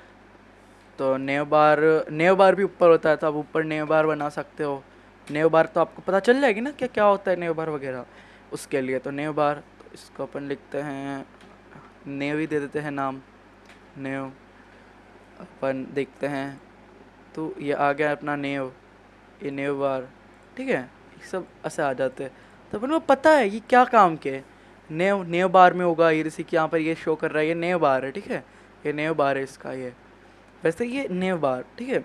तो नेव बार भी ऊपर होता है, तो आप ऊपर नेव बार बना सकते हो। नेव बार तो आपको पता चल जाएगी ना क्या क्या होता है नेव बार वगैरह, उसके लिए तो नेव बार, तो इसको अपन लिखते हैं नेव ही दे देते हैं नाम, नेव। अपन देखते हैं तो ये आ गया अपना नेव, ये नेव बार, ठीक है। ये सब ऐसे आ जाते हैं, तो अपन को पता है ये क्या काम के। नेव नेव बार में होगा ये, जैसे कि यहाँ पर ये शो कर रहा है ये नेव बार है, ठीक है। ये नेव बार है इसका, ये वैसे ये नेव बार, ठीक है,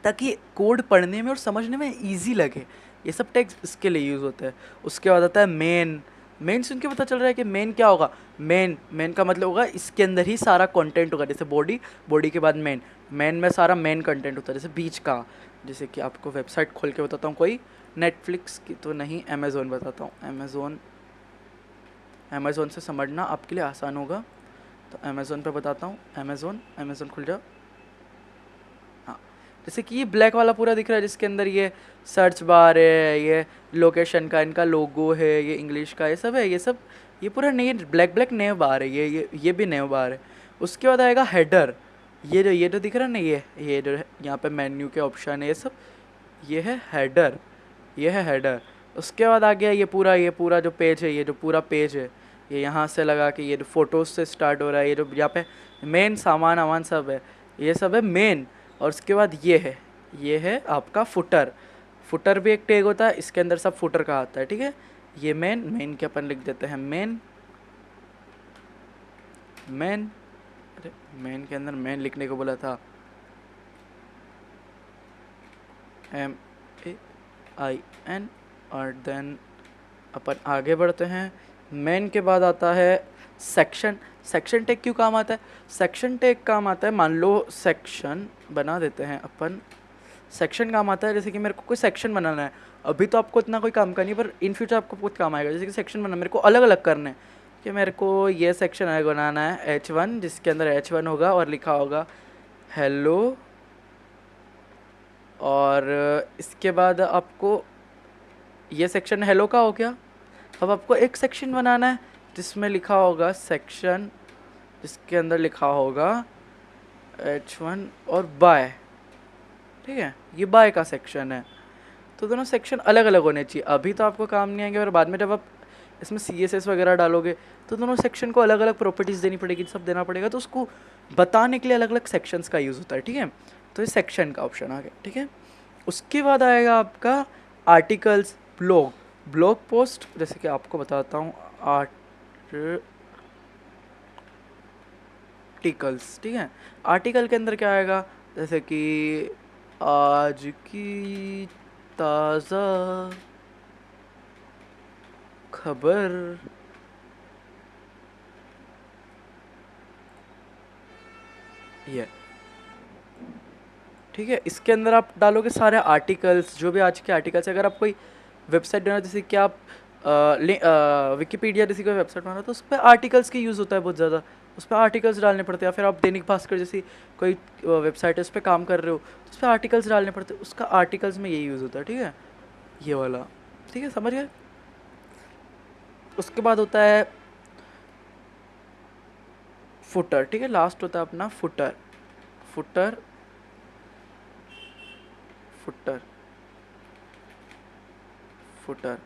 ताकि कोड पढ़ने में और समझने में इजी लगे। ये सब टैग्स इसके लिए यूज़ होते हैं। उसके बाद आता है मेन, मेन सुन के पता चल रहा है कि मेन क्या होगा। मेन मेन का मतलब होगा इसके अंदर ही सारा कंटेंट होगा, जैसे बॉडी, बॉडी के बाद मेन, मेन में सारा मेन कंटेंट होता है। जैसे बीच का, जैसे कि आपको वेबसाइट खोल के बताता हूँ कोई, नेटफ्लिक्स की तो नहीं, अमेज़ोन बताता हूँ। अमेज़ोन, अमेज़ोन से समझना आपके लिए आसान होगा, तो अमेज़ोन पे बताता हूँ। अमेज़ोन, अमेज़ोन खुल जाओ। हाँ, जैसे कि ये ब्लैक वाला पूरा दिख रहा है जिसके अंदर ये सर्च बार है, ये लोकेशन का इनका लोगो है, ये इंग्लिश का ये सब है, ये सब ये पूरा नहीं ब्लैक ब्लैक नेव बार है, ये भी नेव बार है। उसके बाद आएगा हेडर, ये जो दिख रहा है ना, ये जो यहाँ पे मेन्यू के ऑप्शन है ये सब, ये है हेडर, ये है हेडर। उसके बाद आ गया ये पूरा जो पेज है, ये जो पूरा पेज है, ये यहाँ से लगा के ये जो फ़ोटोज़ से स्टार्ट हो रहा है, ये जो यहाँ पे मेन सामान वामान सब है, ये सब है मेन। और उसके बाद ये है आपका फुटर, फुटर भी एक टैग होता है, इसके अंदर सब फुटर का आता है, ठीक है। ये मेन, मेन के अपन लिख देते हैं मेन, मेन, अरे मेन के अंदर मेन लिखने को बोला था, MEIN। और देन अपन आगे बढ़ते हैं। मेन के बाद आता है सेक्शन। सेक्शन टैग क्यों काम आता है, सेक्शन टैग काम आता है, मान लो सेक्शन बना देते हैं अपन, सेक्शन काम आता है जैसे कि मेरे को कोई सेक्शन बनाना है, अभी तो आपको इतना कोई काम का नहीं, पर इन फ्यूचर आपको बहुत काम आएगा। जैसे कि सेक्शन बनाना मेरे को अलग अलग करने हैं, कि मेरे को ये सेक्शन अलग बनाना है H1, जिसके अंदर H1 होगा और लिखा होगा हेलो, और इसके बाद आपको ये सेक्शन हेलो का हो गया। अब आपको एक सेक्शन बनाना है जिसमें लिखा होगा सेक्शन, जिसके अंदर लिखा होगा H1 और बाय, ठीक है, ये बाय का सेक्शन है। तो दोनों सेक्शन अलग अलग होने चाहिए, अभी तो आपको काम नहीं आएंगे, और बाद में जब आप इसमें CSS वगैरह डालोगे तो दोनों सेक्शन को अलग अलग प्रॉपर्टीज़ देनी पड़ेगी, सब देना पड़ेगा, तो उसको बताने के लिए अलग अलग सेक्शंस का यूज़ होता है, ठीक है। तो ये सेक्शन का ऑप्शन आ गया, ठीक है। उसके बाद आएगा आपका आर्टिकल्स, ब्लॉग, ब्लॉग पोस्ट, जैसे कि आपको बताता हूँ आर्टिकल्स, ठीक है। आर्टिकल के अंदर क्या आएगा, जैसे कि आज की ताज़ा खबर, ये ठीक है। इसके अंदर आप डालोगे सारे आर्टिकल्स, जो भी आज के आर्टिकल्स। अगर आप कोई वेबसाइट बनाना, जैसे कि आप विकीपीडिया जैसी कोई वेबसाइट बनाना, तो उस पर आर्टिकल्स की यूज़ होता है बहुत ज़्यादा, उस पर आर्टिकल्स डालने पड़ते हैं। या फिर आप दैनिक भास्कर जैसी कोई वेबसाइट है, उस पर काम कर रहे हो तो उस पर आर्टिकल्स डालने पड़ते हैं, उसका आर्टिकल्स में यही यूज़ होता है, ठीक है, ये वाला, ठीक है, समझ गए। उसके बाद होता है फुटर, ठीक है, लास्ट होता है अपना footer. Footer footer footer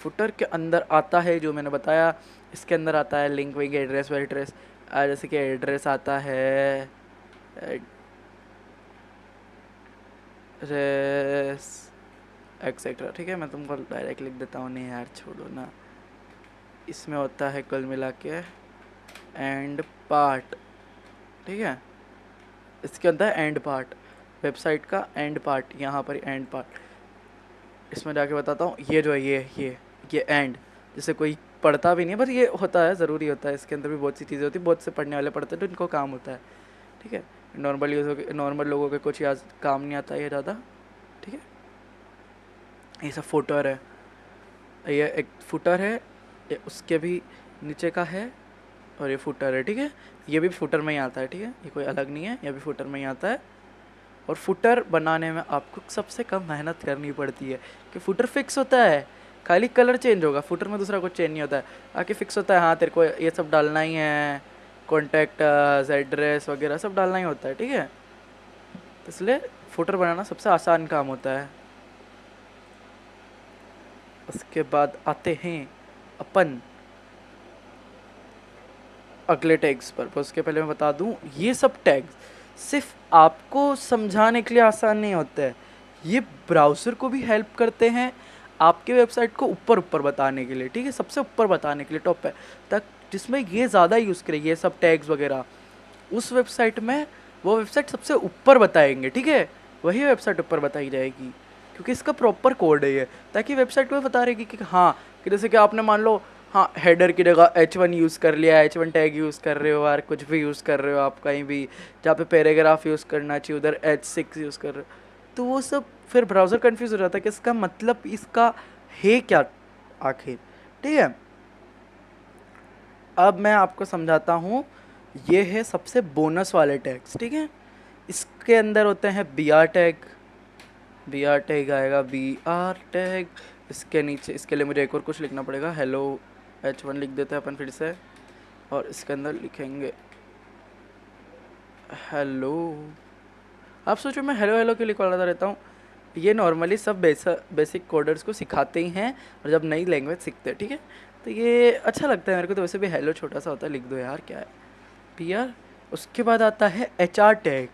footer के अंदर आता है जो मैंने बताया। इसके अंदर आता है लिंक, विंक, एड्रेस वेड्रेस। जैसे कि एड्रेस आता है, एड्रेस एक्सेट्रा, ठीक है। मैं तुमको डायरेक्ट लिख देता हूँ, नहीं यार छोड़ो ना। इसमें होता है कुल मिला के एंड पार्ट, ठीक है। इसके अंदर एंड पार्ट, वेबसाइट का एंड पार्ट, यहाँ पर एंड पार्ट। इसमें जाके बताता हूँ, ये जो है ये एंड, जैसे कोई पढ़ता भी नहीं है, बस ये होता है, ज़रूरी होता है। इसके अंदर भी बहुत सी चीज़ें होती है, बहुत से पढ़ने वाले पढ़ते हैं तो इनको काम होता है, ठीक है। नॉर्मल यूज़ हो, नॉर्मल लोगों के कुछ याद काम नहीं आता ये ज़्यादा, ठीक है। ये सब फुटर है, ये एक फुटर है, ये उसके भी नीचे का है, और ये फुटर है, ठीक है। ये भी फुटर में ही आता है, ठीक है, ये कोई अलग नहीं है, ये भी फुटर में ही आता है। और फुटर बनाने में आपको सबसे कम मेहनत करनी पड़ती है, कि फुटर फिक्स होता है, खाली कलर चेंज होगा, फुटर में दूसरा कुछ चेंज नहीं होता है। आके फिक्स होता है, हाँ तेरे को ये सब डालना ही है, कॉन्टैक्ट, एड्रेस वगैरह सब डालना ही होता है, ठीक है। इसलिए फुटर बनाना सबसे आसान काम होता है। उसके बाद आते हैं अपन अगले टैग्स पर उसके पहले मैं बता दूं, ये सब टैग्स सिर्फ आपको समझाने के लिए आसान नहीं होते हैं, ये ब्राउज़र को भी हेल्प करते हैं आपके वेबसाइट को ऊपर ऊपर बताने के लिए, ठीक है, सबसे ऊपर बताने के लिए, टॉप पे तक, जिसमें ये ज़्यादा यूज़ करें ये सब टैग्स वगैरह, उस वेबसाइट में वो वेबसाइट सबसे ऊपर बताएंगे, ठीक है, वही वेबसाइट ऊपर बताई जाएगी, क्योंकि इसका प्रॉपर कोड है ये, ताकि वेबसाइट को बता रहेगी कि हाँ, कि जैसे कि आपने मान लो, हाँ हेडर की जगह H1 यूज़ कर लिया, H1 टैग यूज़ कर रहे हो, यार कुछ भी यूज़ कर रहे हो आप कहीं भी, जहाँ पे पैराग्राफ यूज़ करना चाहिए उधर H6 यूज़ कर रहे हो, तो वो सब फिर ब्राउज़र कंफ्यूज हो जाता है कि इसका मतलब इसका है क्या आखिर, ठीक है। अब मैं आपको समझाता हूँ, ये है सबसे बोनस वाले टैग्स, ठीक है। इसके अंदर होते हैं BR टैग, BR टैग आएगा, BR टैग। इसके नीचे, इसके लिए मुझे एक और कुछ लिखना पड़ेगा, हेलो H1 लिख देते हैं अपन फिर से, और इसके अंदर लिखेंगे हेलो। आप सोचो मैं हेलो हेलो क्यों लिखवाता रहता हूँ, ये नॉर्मली सब बेसिक कोडर्स को सिखाते ही हैं, और जब नई लैंग्वेज सीखते हैं, ठीक है, तो ये अच्छा लगता है मेरे को, तो वैसे भी हेलो छोटा सा होता है, लिख दो यार क्या है, PR। उसके बाद आता है HR टैग,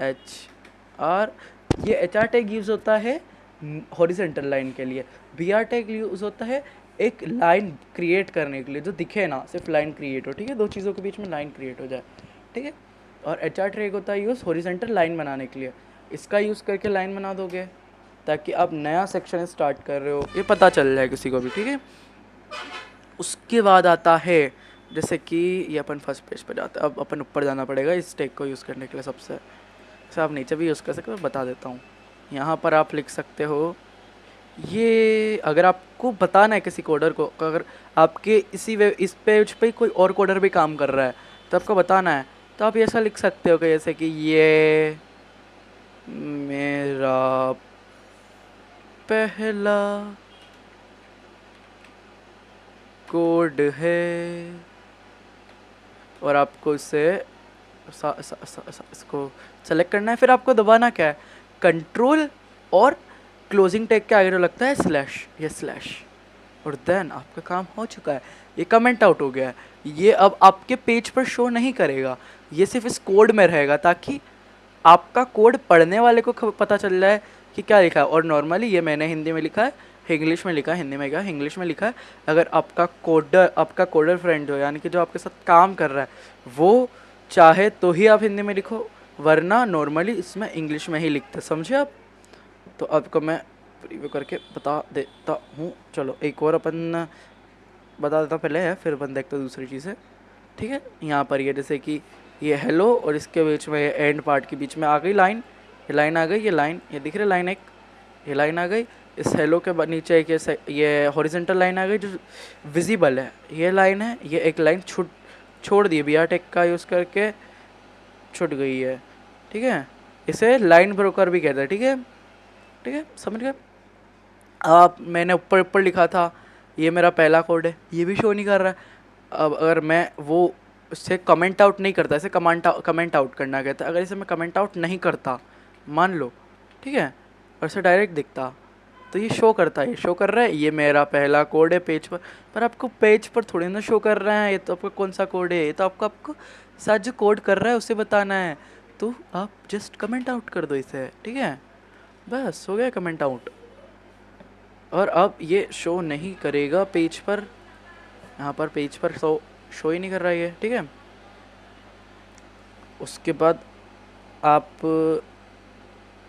HR, ये HR टैग यूज़ होता है हॉरिजेंटल लाइन के लिए, BR टैग यूज़ होता है एक लाइन क्रिएट करने के लिए, जो दिखे ना, सिर्फ लाइन क्रिएट हो, ठीक है, दो चीज़ों के बीच में लाइन क्रिएट हो जाए, ठीक है। और HR टैग होता है यूज़ हॉरिजेंटल लाइन बनाने के लिए, इसका यूज़ करके लाइन बना दोगे ताकि आप नया सेक्शन स्टार्ट कर रहे हो ये पता चल जाए किसी को भी, ठीक है। उसके बाद आता है, जैसे कि ये अपन फर्स्ट पेज पर जाते हैं, अब अपन ऊपर जाना पड़ेगा इस टैग को यूज़ करने के लिए। सबसे आप नीचे भी यूज़ कर सकते हो, बता देता हूँ, यहाँ पर आप लिख सकते हो, ये अगर आपको बताना है किसी कोडर को, अगर आपके इस पेज पे कोई और कोडर भी काम कर रहा है तो आपको बताना है, तो आप ऐसा लिख सकते हो कि जैसे कि ये मेरा पहला कोड है, और आपको इसे इसको सेलेक्ट करना है, फिर आपको दबाना क्या है, कंट्रोल और क्लोजिंग टैग के आगे जो लगता है स्लैश, ये स्लैश, और देन आपका काम हो चुका है, ये कमेंट आउट हो गया है। ये अब आपके पेज पर शो नहीं करेगा, ये सिर्फ इस कोड में रहेगा, ताकि आपका कोड पढ़ने वाले को पता चल जाए कि क्या लिखा है। और नॉर्मली ये मैंने हिंदी में लिखा है, इंग्लिश में लिखा है, हिंदी में क्या इंग्लिश में लिखा है। अगर आपका कोडर फ्रेंड जो यानी कि जो आपके साथ काम कर रहा है वो चाहे तो ही आप हिंदी में लिखो, वरना नॉर्मली इसमें इंग्लिश में ही लिखते, समझे आप। तो आपको मैं प्रीव्यू करके बता देता हूँ। चलो एक और अपन बता देता पहले है, फिर अपन देखते दूसरी चीज़ें, ठीक है। यहाँ पर ये जैसे कि ये हेलो और इसके बीच में एंड पार्ट के बीच में आ गई लाइन, ये लाइन आ गई, ये लाइन, ये दिख रही लाइन, एक ये लाइन आ गई। इस हेलो के नीचे एक ये हॉरिजेंटल लाइन आ गई जो विजिबल है, ये लाइन है। ये एक लाइन छोड़ दी बिया टेक का यूज़ करके, छूट गई है, ठीक है। इसे लाइन ब्रोकर भी कहते हैं, ठीक है, ठीक है, समझ गए आप। मैंने ऊपर ऊपर लिखा था ये मेरा पहला कोड है, ये भी शो नहीं कर रहा है। अब अगर मैं वो इससे कमेंट आउट नहीं करता, इसे कमेंट आउट करना कहता है। अगर इसे मैं कमेंट आउट नहीं करता मान लो, ठीक है, और इसे डायरेक्ट दिखता तो ये शो करता है, ये शो कर रहा है ये मेरा पहला कोड है पेज पर आपको पेज पर थोड़ी ना शो कर रहा है ये तो आपका कौन सा कोड है, ये तो आपको साथ जो कोड कर रहा है उसे बताना है। तो आप जस्ट कमेंट आउट कर दो इसे, ठीक है, बस हो गया कमेंट आउट। और अब ये शो नहीं करेगा पेज पर, यहाँ पर पेज पर शो ही नहीं कर रहा है ये, ठीक है। उसके बाद आप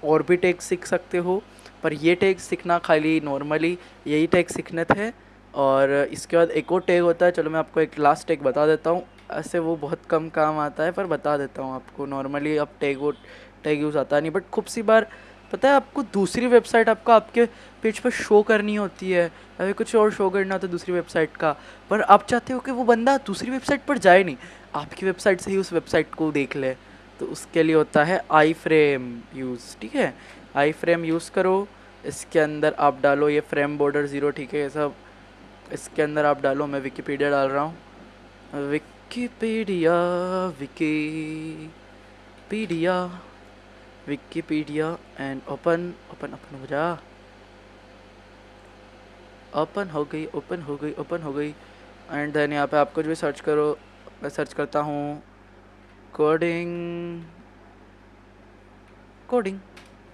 और भी टैग सीख सकते हो, पर ये टैग सीखना खाली नॉर्मली यही टैग सीखने थे। और इसके बाद एक और टैग होता है, चलो मैं आपको एक लास्ट टैग बता देता हूँ। ऐसे वो बहुत कम काम आता है पर बता देता हूँ आपको। नॉर्मली अब टैग यूज़ आता नहीं, बट खूब सी बार पता है आपको दूसरी वेबसाइट आपको आपके पेज पर शो करनी होती है, अभी कुछ और शो करना होता है दूसरी वेबसाइट का, पर आप चाहते हो कि वो बंदा दूसरी वेबसाइट पर जाए नहीं, आपकी वेबसाइट से ही उस वेबसाइट को देख ले। तो उसके लिए होता है आई फ्रेम यूज़, ठीक है। आई फ्रेम यूज़ करो, इसके अंदर आप डालो ये फ्रेम बॉर्डर 0, ठीक है, ये सब इसके अंदर आप डालो। मैं विकीपीडिया डाल रहा हूँ, विकीपीडिया एंड ओपन हो जा, ओपन हो गई। एंड देन यहाँ पे आपको जो भी सर्च करो, मैं सर्च करता हूँ कोडिंग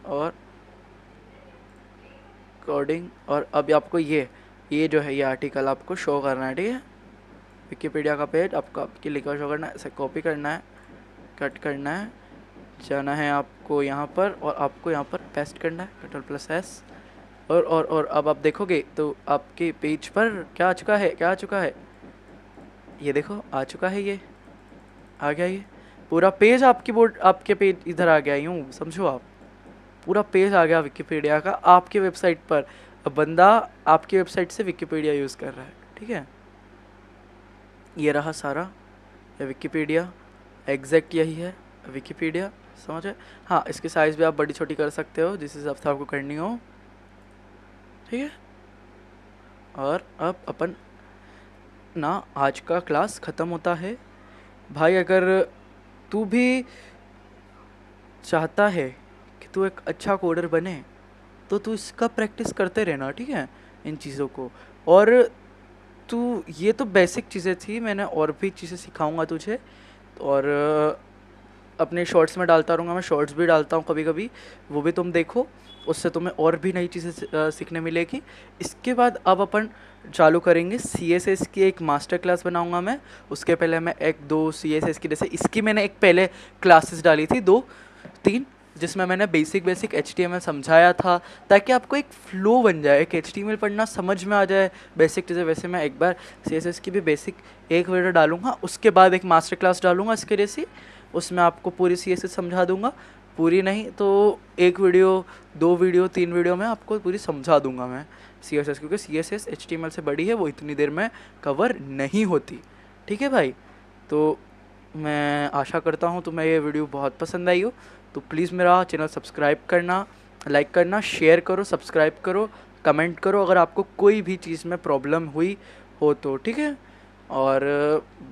और अब आपको ये जो है ये आर्टिकल आपको शो करना है, ठीक है। विकिपीडिया का पेज आपको आपकी लिखा शो करना है, इसे कॉपी करना है, कट करना है, जाना है आपको यहाँ पर और आपको यहाँ पर पेस्ट करना है, Ctrl+S। और अब आप देखोगे तो आपके पेज पर क्या आ चुका है, ये देखो आ चुका है, ये आ गया, ये पूरा पेज आपके पेज इधर आ गया, यूँ समझो आप, पूरा पेज आ गया विकिपीडिया का आपके वेबसाइट पर। अब बंदा आपकी वेबसाइट से विकिपीडिया यूज़ कर रहा है, ठीक है। ये रहा सारा ये विकिपीडिया, एग्जैक्ट यही है विकिपीडिया, समझे। हाँ, इसकी साइज़ भी आप बड़ी छोटी कर सकते हो जिस हिसाब से आपको करनी हो, ठीक है। और अब अपन ना आज का क्लास ख़त्म होता है भाई। अगर तू भी चाहता है कि तू एक अच्छा कोडर बने तो तू इसका प्रैक्टिस करते रहना, ठीक है, इन चीज़ों को। और तू ये तो बेसिक चीज़ें थी, मैंने और भी चीज़ें सिखाऊंगा तुझे, और अपने शॉर्ट्स में डालता रहूँगा, मैं शॉर्ट्स भी डालता हूँ कभी कभी, वो भी तुम देखो, उससे तुम्हें और भी नई चीज़ें सीखने मिलेगी। इसके बाद अब अपन चालू करेंगे CSS की एक मास्टर क्लास बनाऊंगा मैं। उसके पहले मैं 1-2 CSS की, जैसे इसकी मैंने एक पहले क्लासेस डाली थी 2-3, जिसमें मैंने बेसिक HTML समझाया था, ताकि आपको एक फ्लो बन जाए, एक HTML पढ़ना समझ में आ जाए बेसिक चीज़ें। वैसे मैं एक बार CSS की भी बेसिक एक वीडियो डालूंगा, उसके बाद एक मास्टर क्लास डालूंगा इसके जैसी, उसमें आपको पूरी CSS समझा दूंगा। पूरी नहीं तो 1 वीडियो 2 वीडियो 3 वीडियो में आपको पूरी समझा दूंगा मैं CSS, क्योंकि CSS HTML से बड़ी है, वो इतनी देर में कवर नहीं होती, ठीक है भाई। तो मैं आशा करता हूँ तुम्हें ये वीडियो बहुत पसंद आई हो, तो प्लीज़ मेरा चैनल सब्सक्राइब करना, लाइक करना, शेयर करो, सब्सक्राइब करो, कमेंट करो अगर आपको कोई भी चीज़ में प्रॉब्लम हुई हो तो, ठीक है। और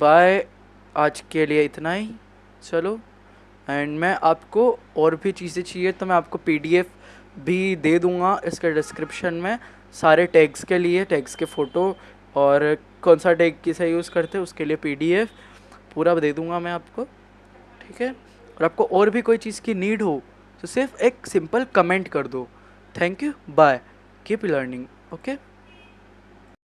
बाय, आज के लिए इतना ही, चलो। एंड मैं आपको और भी चीज़ें चाहिए तो मैं आपको PDF भी दे दूँगा इसके डिस्क्रिप्शन में, सारे टैग्स के लिए, टैग्स के फ़ोटो और कौन सा टैग किसे यूज़ करते हैं उसके लिए PDF पूरा दे दूँगा मैं आपको, ठीक है। और आपको और भी कोई चीज़ की नीड हो तो सिर्फ एक सिंपल कमेंट कर दो। Thank you, bye, keep learning, okay.